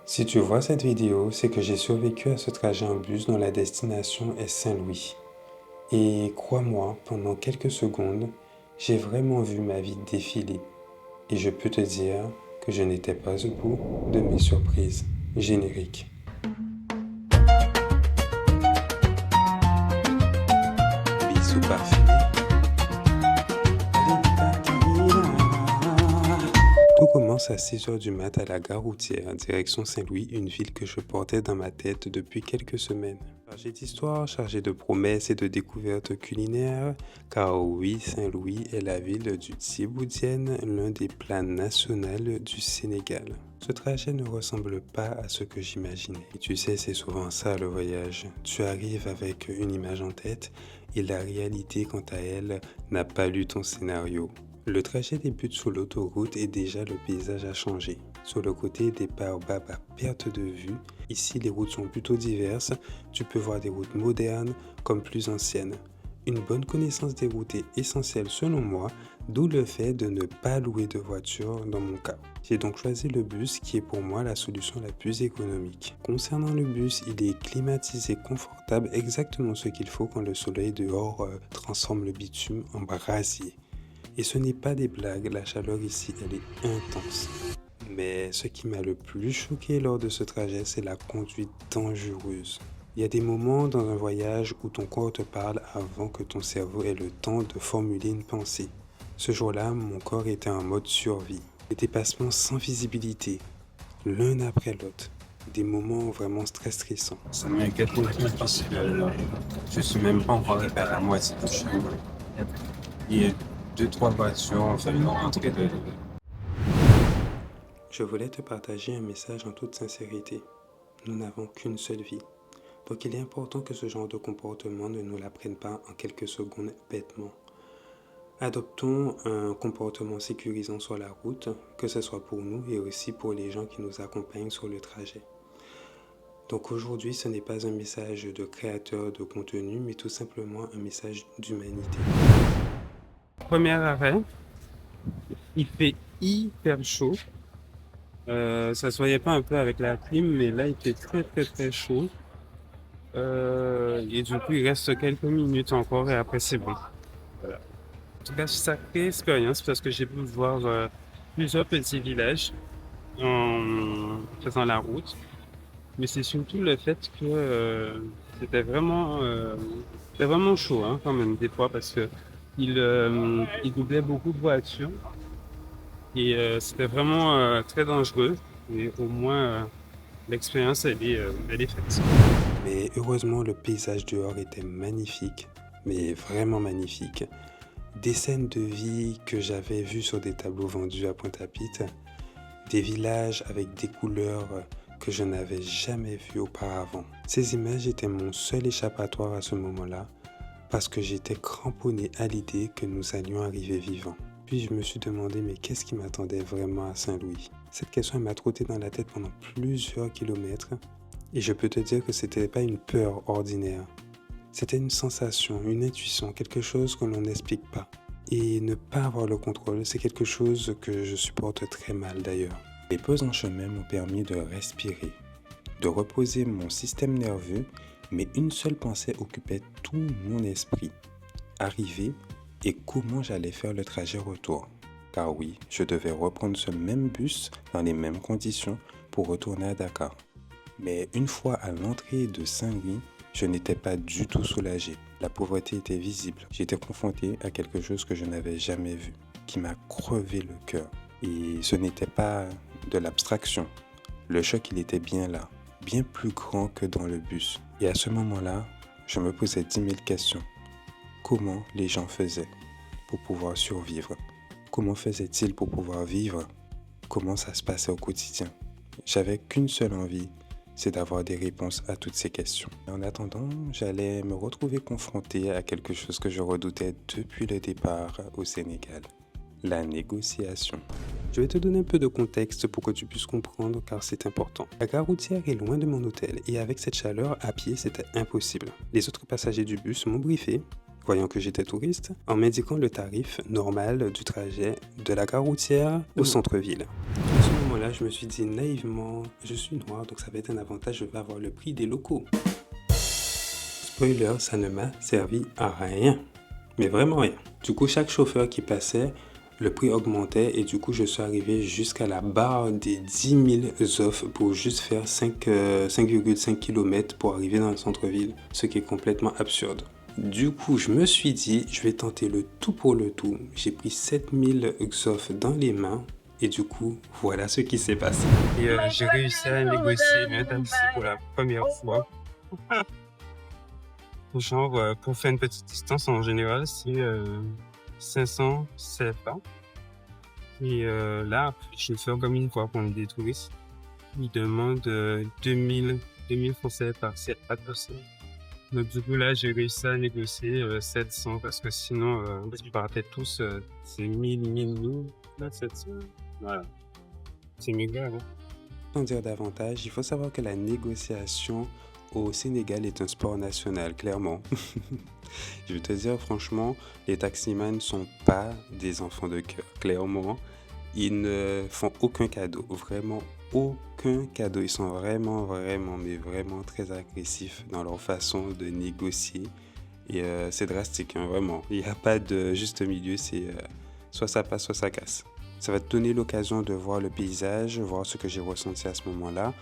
Si tu vois cette vidéo, c'est que j'ai survécu à ce trajet en bus dont la destination est Saint-Louis. Et crois-moi, pendant quelques secondes, j'ai vraiment vu ma vie défiler. Et je peux te dire que je n'étais pas au bout de mes surprises. Générique. Bisous parfumés. Tout commence à 6 heures du mat à la gare routière, direction Saint-Louis, une ville que je portais dans ma tête depuis quelques semaines. Chargé d'histoire, chargé de promesses et de découvertes culinaires, car oui, Saint-Louis est la ville du Thiboudienne, l'un des plats nationaux du Sénégal. Ce trajet ne ressemble pas à ce que j'imaginais. Et tu sais, c'est souvent ça le voyage. Tu arrives avec une image en tête et la réalité, quant à elle, n'a pas lu ton scénario. Le trajet débute sur l'autoroute et déjà le paysage a changé. Sur le côté des baobabs à perte de vue, ici les routes sont plutôt diverses, tu peux voir des routes modernes comme plus anciennes. Une bonne connaissance des routes est essentielle selon moi, d'où le fait de ne pas louer de voiture dans mon cas. J'ai donc choisi le bus qui est pour moi la solution la plus économique. Concernant le bus, il est climatisé, confortable, exactement ce qu'il faut quand le soleil dehors transforme le bitume en brasier. Et ce n'est pas des blagues, la chaleur ici, elle est intense. Mais ce qui m'a le plus choqué lors de ce trajet, c'est la conduite dangereuse. Il y a des moments dans un voyage où ton corps te parle avant que ton cerveau ait le temps de formuler une pensée. Ce jour-là, mon corps était en mode survie. Des dépassements sans visibilité, l'un après l'autre. Des moments vraiment stressants. Ça m'inquiète beaucoup parce que je suis même pas encore arrivé à la moitié du chemin. Il y a 2-3 voitures ont fait une entrée de... Je voulais te partager un message en toute sincérité. Nous n'avons qu'une seule vie. Donc il est important que ce genre de comportement ne nous l'apprenne pas en quelques secondes bêtement. Adoptons un comportement sécurisant sur la route, que ce soit pour nous et aussi pour les gens qui nous accompagnent sur le trajet. Donc aujourd'hui, ce n'est pas un message de créateur de contenu, mais tout simplement un message d'humanité. Premier arrêt, il fait hyper chaud. Ça se voyait pas un peu avec la clim, mais là il fait très chaud. Et du coup il reste quelques minutes encore et après c'est bon. Voilà. En tout cas, sacrée expérience parce que j'ai pu voir plusieurs petits villages en faisant la route. Mais c'est surtout le fait que c'était vraiment chaud hein, quand même des fois parce que il doublait beaucoup de voitures. Et c'était vraiment très dangereux. Et au moins, l'expérience, elle est faite. Mais heureusement, le paysage dehors était magnifique, mais vraiment magnifique. Des scènes de vie que j'avais vues sur des tableaux vendus à Pointe-à-Pitre, des villages avec des couleurs que je n'avais jamais vues auparavant. Ces images étaient mon seul échappatoire à ce moment-là, parce que j'étais cramponné à l'idée que nous allions arriver vivants. Puis je me suis demandé, mais qu'est-ce qui m'attendait vraiment à Saint-Louis? Cette question m'a trotté dans la tête pendant plusieurs kilomètres, et je peux te dire que c'était pas une peur ordinaire. C'était une sensation, une intuition, quelque chose que l'on n'explique pas. Et ne pas avoir le contrôle, c'est quelque chose que je supporte très mal d'ailleurs. Les pauses en chemin m'ont permis de respirer, de reposer mon système nerveux, mais une seule pensée occupait tout mon esprit. Arriver et comment j'allais faire le trajet retour. Car oui, je devais reprendre ce même bus dans les mêmes conditions pour retourner à Dakar. Mais une fois à l'entrée de Saint-Louis, je n'étais pas du tout soulagé. La pauvreté était visible. J'étais confronté à quelque chose que je n'avais jamais vu, qui m'a crevé le cœur. Et ce n'était pas de l'abstraction. Le choc, il était bien là, bien plus grand que dans le bus. Et à ce moment-là, je me posais 10 000 questions. Comment les gens faisaient pour pouvoir survivre? Comment faisaient-ils pour pouvoir vivre? Comment ça se passait au quotidien? J'avais qu'une seule envie, c'est d'avoir des réponses à toutes ces questions. En attendant, j'allais me retrouver confronté à quelque chose que je redoutais depuis le départ au Sénégal. La négociation. Je vais te donner un peu de contexte pour que tu puisses comprendre car c'est important. La gare routière est loin de mon hôtel et avec cette chaleur, à pied, c'était impossible. Les autres passagers du bus m'ont briefé, voyant que j'étais touriste, en m'indiquant le tarif normal du trajet de la gare routière au centre-ville. À ce moment moment-là, je me suis dit naïvement, je suis noir, donc ça va être un avantage, je vais avoir le prix des locaux. Spoiler, ça ne m'a servi à rien. Mais vraiment rien. Du coup, chaque chauffeur qui passait, le prix augmentait et du coup, je suis arrivé jusqu'à la barre des 10 000 offres pour juste faire 5,5 km pour arriver dans le centre-ville, ce qui est complètement absurde. Du coup, je me suis dit, je vais tenter le tout pour le tout. J'ai pris 7000 XOF dans les mains et du coup, voilà ce qui s'est passé. Et j'ai réussi à négocier une taxi pour la première fois. Genre, pour faire une petite distance, en général, c'est 500 CFA. Et là, je vais faire comme une fois pour des touristes. Ils demandent 2000 francs CFA. C'est pas possible. Donc du coup, là, j'ai réussi à négocier 700 parce que sinon, ils partaient tous, c'est 1000. Là, 700. Voilà. C'est méga, hein. Sans dire davantage, il faut savoir que la négociation au Sénégal est un sport national, clairement. Je veux te dire, franchement, les taximans ne sont pas des enfants de cœur, clairement. Ils ne font aucun cadeau, vraiment aucun cadeau. Ils sont vraiment très agressifs dans leur façon de négocier. Et c'est drastique, hein, vraiment. Il n'y a pas de juste milieu, c'est soit ça passe, soit ça casse. Ça va te donner l'occasion de voir le paysage, voir ce que j'ai ressenti à ce moment-là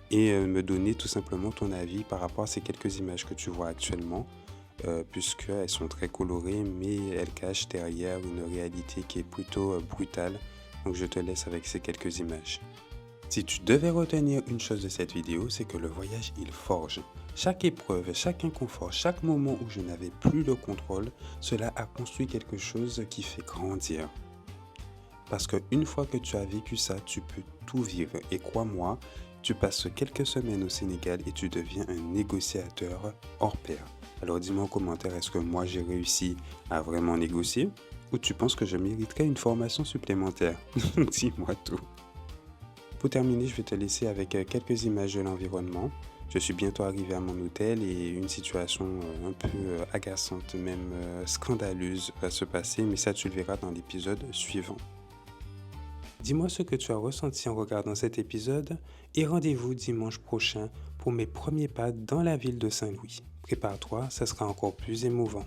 et me donner tout simplement ton avis par rapport à ces quelques images que tu vois actuellement, puisqu'elles sont très colorées, mais elles cachent derrière une réalité qui est plutôt brutale. Donc je te laisse avec ces quelques images. Si tu devais retenir une chose de cette vidéo, c'est que le voyage, il forge. Chaque épreuve, chaque inconfort, chaque moment où je n'avais plus le contrôle, cela a construit quelque chose qui fait grandir. Parce qu'une fois que tu as vécu ça, tu peux tout vivre. Et crois-moi, tu passes quelques semaines au Sénégal et tu deviens un négociateur hors pair. Alors dis-moi en commentaire, est-ce que moi j'ai réussi à vraiment négocier? Ou tu penses que je mériterais une formation supplémentaire? Dis-moi tout. Pour terminer, je vais te laisser avec quelques images de l'environnement. Je suis bientôt arrivé à mon hôtel et une situation un peu agaçante, même scandaleuse va se passer, mais ça tu le verras dans l'épisode suivant. Dis-moi ce que tu as ressenti en regardant cet épisode et rendez-vous dimanche prochain pour mes premiers pas dans la ville de Saint-Louis. Prépare-toi, ça sera encore plus émouvant.